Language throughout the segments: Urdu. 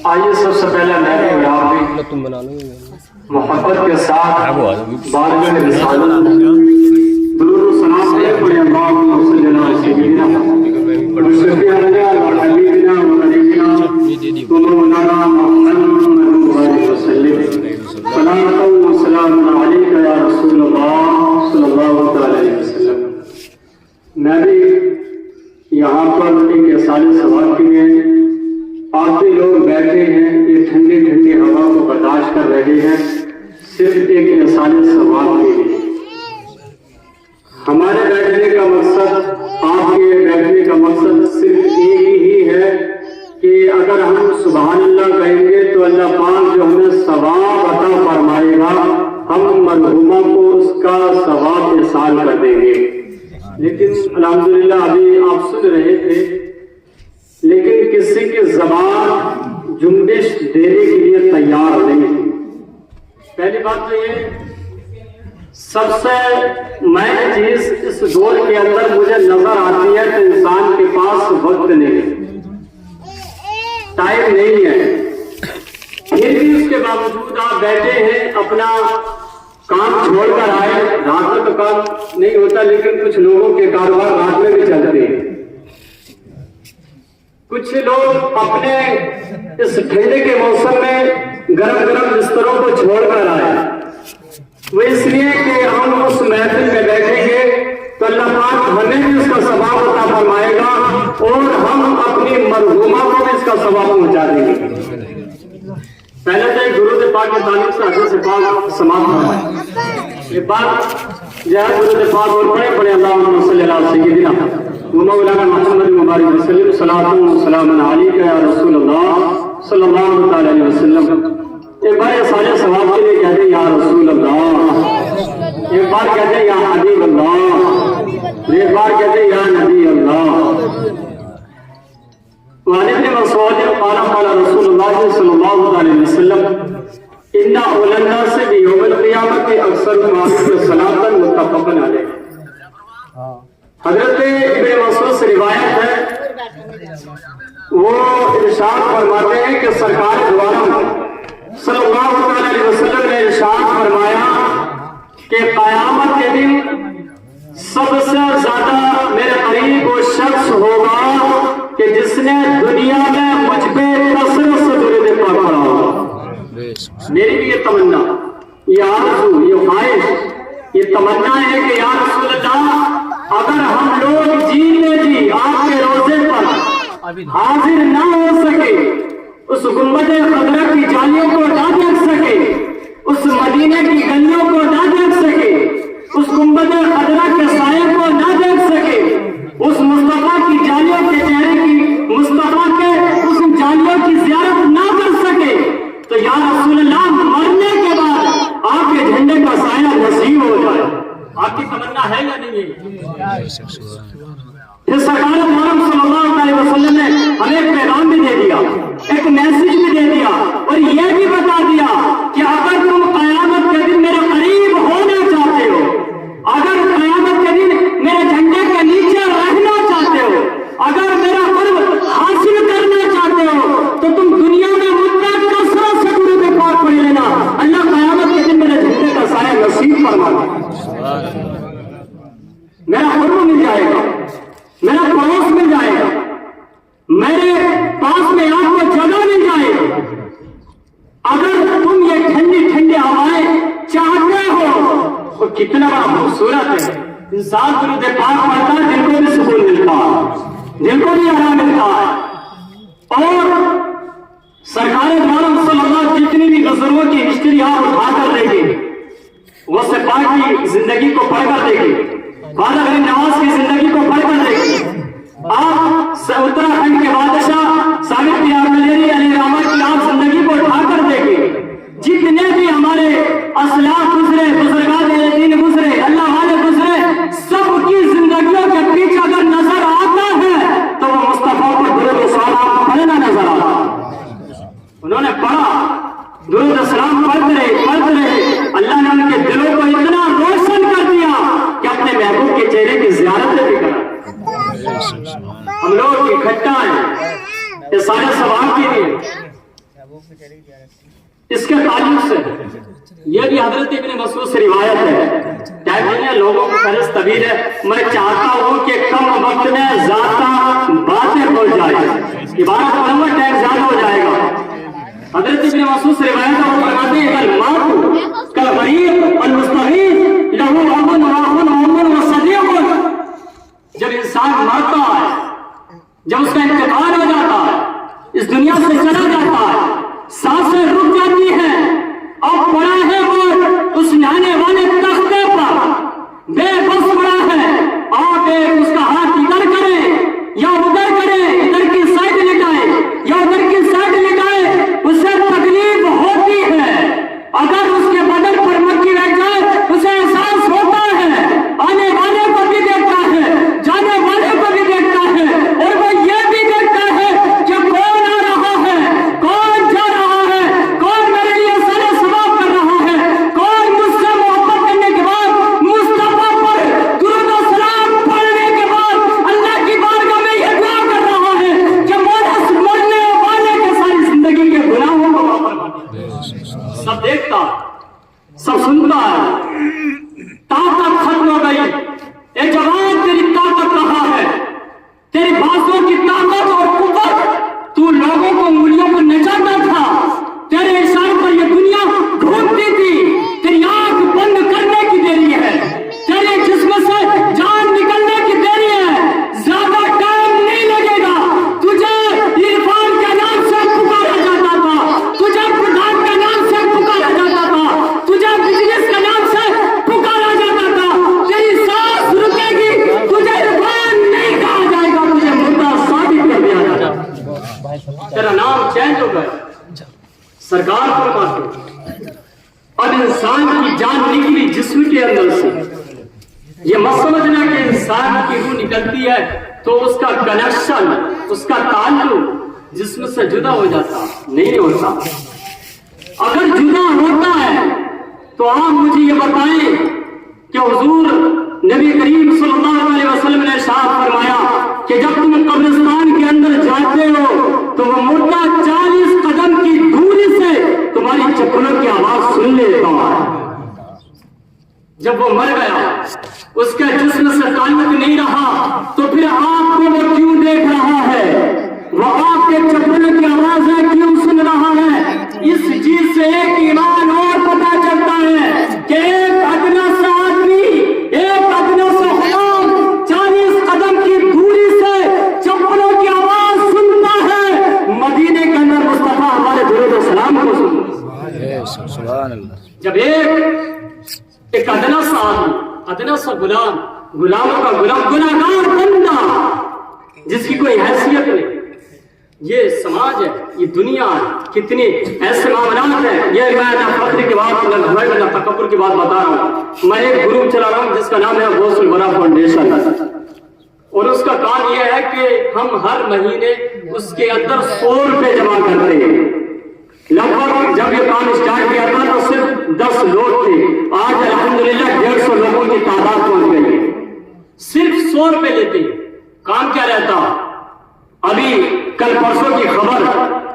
آئیے سب سے پہلے میں نے آپ بھی محبت کے ساتھ بارگاہ رسالت درود و سلام علیہ اللہم صلی اللہ علیہ سیدنا مصطفیٰ و حبیبنا و نبینا مولانا محمد وسلم صلاۃ و سلام علیک یا رسول اللہ صلی اللہ علیہ وسلم۔ میں بھی یہاں پر ایک رسالہ ثواب کے لیے آتے لوگ بیٹھے ہیں، یہ ٹھنڈی ٹھنڈی ہوا کو برداشت کر رہے ہیں صرف ایک رسالہ ثواب کے لیے۔ ہمارے بیٹھنے کا مقصد، آپ کے بیٹھنے کا مقصد صرف ایک ہی ہے کہ اگر ہم سبحان اللہ کہیں گے تو اللہ پاک جو ہمیں ثواب عطا فرمائے گا، ہم مرحومہ کو اس کا ثواب احسان کر دیں گے۔ لیکن الحمدللہ ابھی آپ سن رہے تھے، لیکن کسی کی زبان جنبش دینے کے لیے تیار نہیں تھی۔ پہلی بات تو یہ سب سے میں چیز اس دور کے اندر مجھے نظر آتی ہے کہ انسان کے پاس وقت نہیں، ٹائم نہیں ہے، پھر بھی اس کے باوجود آپ بیٹھے ہیں، اپنا کام چھوڑ کر آئے۔ رات میں تو کام نہیں ہوتا، لیکن کچھ لوگوں کے کاروبار رات میں بھی چلتے ہیں۔ کچھ لوگ اپنے اس ٹھنڈے کے موسم میں گرم گرم بستروں کو چھوڑ کر آئے، وہ اس لیے کہ ہم اس محفل میں بیٹھیں گے تو اللہ پاک ہمیں بھی اس کا ثواب عطا فرمائے گا اور ہم اپنی مرحومہ کو بھی اس کا ثواب پہنچا دیں گے۔ پہلے تو ایک درود پاک کی تعریف سے حدیث پاک سماعت فرمائیں۔ یہ بات جو ہے درود پاک اور بڑے اللہم صلی اللہ علیہ سیدنا مولانا محمد مبارک وسلم صلاۃ و سلام علیک یا رسول اللہ صلی اللہ علیہ وسلم۔ ایک بار یہ سارے ثواب کے لیے کہتے ہیں یا رسول اللہ، ایک بار کہتے ہیں یا حبیب اللہ، ایک بار کہتے ہیں یا نبی اللہ۔ وعن ابن مسعود قال قال رسول اللہ صلی اللہ علیہ وسلم ان اول الناس بیوم القیامت اکثرهم صلاۃ متفق علیہ۔ حضرت ابن مسعود سے روایت ہے، وہ ارشاد فرماتے ہیں کہ سرکار دو عالم صلی اللہ علیہ وسلم نے ارشاد فرمایا کہ قیامت کے دن سب سے زیادہ میرے قریب وہ شخص ہوگا کہ جس نے دنیا میں مجھ پہ کثرت سے درود پاک پڑھا ہوگا۔ میری بھی یہ تمنا، یہ آرزو، یہ خواہش، یہ تمنا ہے کہ یا رسول اللہ اگر ہم لوگ جی میں جی آپ کے روزے پر حاضر نہ ہو سکے، اس گنبد خضرا کی جالیوں کو نہ دیکھ سکے، اس مدینے کی گلیوں کو نہ دیکھ سکے، اس گنبد خضرا کے سائے کو نہ دیکھ سکے، اس مصطفیٰ کی جالیوں کے چہرے کی، مصطفیٰ کے اس جالیوں کی زیارت نہ کر سکے تو یا رسول اللہ مرنے کے بعد آپ کے جھنڈے کا سایہ نصیب ہو جائے۔ آپ کی تمنا ہے یا نہیں ہے؟ پھر سرکار محرم صلی اللہ علیہ وسلم نے ہمیں ایک پیغام بھی دے دیا، ایک میسج بھی دے دیا اور یہ بھی بتا دیا کہ اگر تم قیامت کے دن میرے قریب ہونا چاہتے ہو، اگر قیامت کے دن میرے جھنڈے کے نیچے رہنا چاہتے ہو، اگر میرا قرب حاصل کرنا چاہتے ہو تو تم دنیا میں مجھ پر کثرت سے درود پاک پڑھ لینا، اللہ قیامت کے دن میرے جھنڈے کا سایہ نصیب فرما دے، میرا قرب مل جائے گا، میرا پڑوس مل جائے گا، میرے پاس میں آپ کو جگہ مل جائے گا۔ اگر تم یہ ٹھنڈی ٹھنڈی ہوائیں چاہتے ہو تو کتنا بڑا خوبصورت ہے، انسان درود پاک پڑھتا ہے، دل کو بھی سکون ملتا ہے، دل کو بھی آرام ملتا ہے۔ اور سرکار دو عالم صلی اللہ جتنی بھی بزرگوں کی ہسٹری آپ اٹھا کر دیکھیں، وہ سپاہ کی زندگی کو پڑھ کر دیکھیں، خواجہ غریب نواز کی زندگی کو پڑھ کر دیکھیں، آپ اتراکھنڈ کے بادشاہ ثابت علی راما کی آپ زندگی کو اٹھا کر دیکھیں، جتنے بھی ہمارے اسلاف گزرے، بزرگان دین گزرے، اللہ والے گزرے، سب کی زندگیوں کے پیچھے اگر نظر آتا ہے تو وہ مصطفیٰ پر درود و سلام پڑھنا نظر آتا ہے۔ انہوں نے پڑھا، درود و سلام پڑھتے رہے، اللہ نے ان کے دلوں کو اتنا روشن کر دیا کہ اپنے محبوب کے چہرے کی زیارت بھی کرا۔ ہم لوگ اکٹھا ہیں یہ سارے ثواب کے لیے، اس کے تعلق سے یہ بھی حضرت ابن مسعود سے روایت ہے، کہتے ہیں لوگوں کو فرض طویل ہے، میں چاہتا ہوں کہ کم وقت میں زیادہ باتیں ہو جائے، عبارت نمبر ٹائم زیادہ ہو جائے گا۔ حضرت ابن مسعود سے روایت ہے، وہ فرماتے ہیں الموت کالغریب المستغیث لہو ابن واخن وام وصدیق، جب انسان مرتا ہے، جب اس کا انتقال ہو جاتا ہے، اس دنیا سے چلا جاتا ہے، سانسیں رک جاتی ہیں، اب پڑا ہے وہ اس نانے والے تختے پر بے بس پڑا ہے، آپ اس کا ہاتھ ادھر کریں یا ادھر کریں، ادھر کی سائڈ لٹائیں یا ادھر کی سائڈ لٹائیں، اسے تکلیف ہوتی ہے۔ اگر اس کے بدن پر مکھی رہ جائے اسے احساس ہوتا ہے، آنے والے کو بھی دیکھتا ہے، جانے والے کو بھی دیکھتا ہے، اور وہ یہ بھی دیکھتا ہے کہ کون آ رہا ہے، کون جا رہا ہے، کون میرے لیے سارے ثواب کر رہا ہے، کون مجھ سے محبت کرنے کے بعد مصطفیٰ پر درود و سلام پڑھنے کے بعد اللہ کی بارگاہ میں یہ دعا کر رہا ہے کہ مولا مرنے والے کے ساری زندگی کے گناہوں کو معاف کر دے۔ سب دیکھتا، سب سنتا ہے، طاقت ختم ہو گئی، اے جوان تیری طاقت رہا ہے، تیری بازوں کی طاقت اور قوت، تو لوگوں کو انگلیوں پر نچاتا تھا، تیرے اشارے پر یہ دنیا گھومتی تھی، تیری آنکھ بند کرنے کی دیری ہے، تیرے جسم سے جان نکلنے کی دیری ہے، زیادہ ٹائم نہیں لگے گا، تجھے عرفان کے نام سے پکارا جاتا تھا، تجھے پردھان کے نام سے پکارا جاتا تھا، تجھے بزنس کے نام سے پکارا جاتا تھا، تیری سانس رکے گی، تجھے عرفان نہیں کہا جائے گا، تجھے مردہ ثابت کر دیا جائے گا، تیرا نام چینج ہو گیا۔ سرکار فرماتے اب انسان کی جان نکلی جسم کے اندر سے، یہ مت سمجھنا کہ انسان کی روح نکلتی ہے تو اس کا کنیکشن، اس کا تعلق جسم سے جدا ہو جاتا، نہیں ہوتا۔ اگر جدا ہوتا ہے تو آپ مجھے یہ بتائیں کہ حضور نبی کریم صلی اللہ علیہ وسلم نے ارشاد فرمایا کہ جب تم قبرستان کے اندر جاتے ہو تو وہ مردہ 40 قدم کی دوری سے تمہاری چپلوں کی آواز سن لیتا ہے۔ جب وہ مر گیا، اس کے جسم سے تعلق نہیں رہا، تو پھر آپ کو وہ کیوں دیکھ رہا ہے، وہ آپ کے چپلوں کی آوازیں کیوں سن رہا ہے؟ اس چیز سے ایک ایمان اور پتہ چلتا ہے کہ ایک ادنا سا آدمی، ایک ادنا سا غلام 40 قدم کی دوری سے چپلوں کی آواز سنتا ہے، مدینے کے اندر مصطفیٰ ہمارے درود و سلام کو سنتا۔ سبحان اللہ۔ جب ایک ادنا سا آدمی، ادنا سا غلام، غلاموں کا غلام، گناہگار بندہ جس کی کوئی حیثیت نہیں، یہ سماج ہے، یہ دنیا ہے، کتنے ایسے معاملات ہیں۔ یہ میں فخر کی بات، میں تکبر کی بات بتا رہا ہوں۔ میں ایک گروپ چلا رہا ہوں جس کا نام ہے غوث الورا فاؤنڈیشن، اور اس کا کام یہ ہے کہ ہم ہر مہینے اس کے اندر 100 روپے جمع کرتے ہیں۔ لگ بھگ جب یہ کام اسٹارٹ کیا تھا تو صرف 10 لوگ تھے، آج الحمدللہ 150 لوگوں کی تعداد پہنچ گئی ہے۔ صرف 100 روپے لیتے ہیں، کام کیا رہتا؟ ابھی کل پرسوں کی خبر،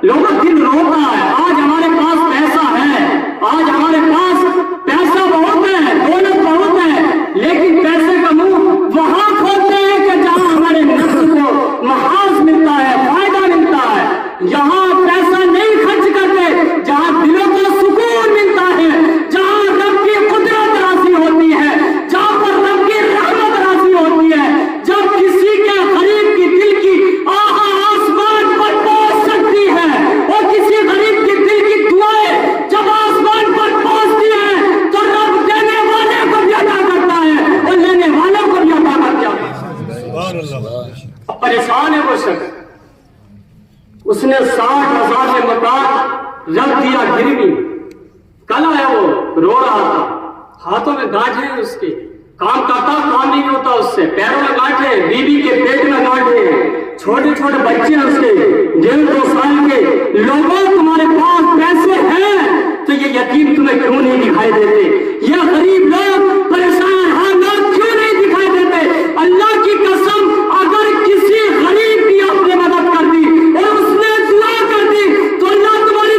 لوگوں دل روتا ہے، آج ہمارے پاس پیسہ ہے، آج ہمارے پاس پیسہ بہت ہے، دولت بہت ہے، لیکن پیسے کا منہ وہاں کھولتے ہیں کہ جہاں ہمارے نفس کو محاذ ملتا ہے، فائدہ ملتا ہے۔ یہاں پیسہ نہیں خرچ کرتے جہاں دلوں کو سکون ملتا ہے، جہاں رب کی قدرت راضی ہوتی ہے، جہاں پر رب کی رحمت راضی ہوتی ہے۔ جب کسی کے غریب کی دل کی آہا آسمان پر پہنچ سکتی ہے، اور کسی غریب کی دل کی دعائیں جب آسمان پر پہنچتی ہیں تو رب دینے والے کو بھی عطا کرتا ہے اور لینے والوں کو بھی عطا کرتا ہے۔ پریشان ہے وہ شخص، اس نے 60,000 میں مکان رکھ دیا گروی، کل آیا وہ رو رہا تھا، ہاتھوں میں گانٹھ ہیں اس کے، کام کرتا کام نہیں ہوتا اس سے، پیروں میں گانٹھ ہے، بیوی کے پیٹ میں گانٹھ ہے، چھوٹے چھوٹے بچے ہیں اس کے 1.5-2 سال کے۔ لوگوں تمہارے پاس پیسے ہیں تو یہ یتیم تمہیں کیوں نہیں دکھائی دیتے؟ یہ غریب لوگ پریشان حالات کیوں نہیں دکھائی دیتے؟ اللہ کی قسم، اگر کسی غریب کی آپ نے مدد کر دی اور اس نے دعا کر دی تو اللہ تمہاری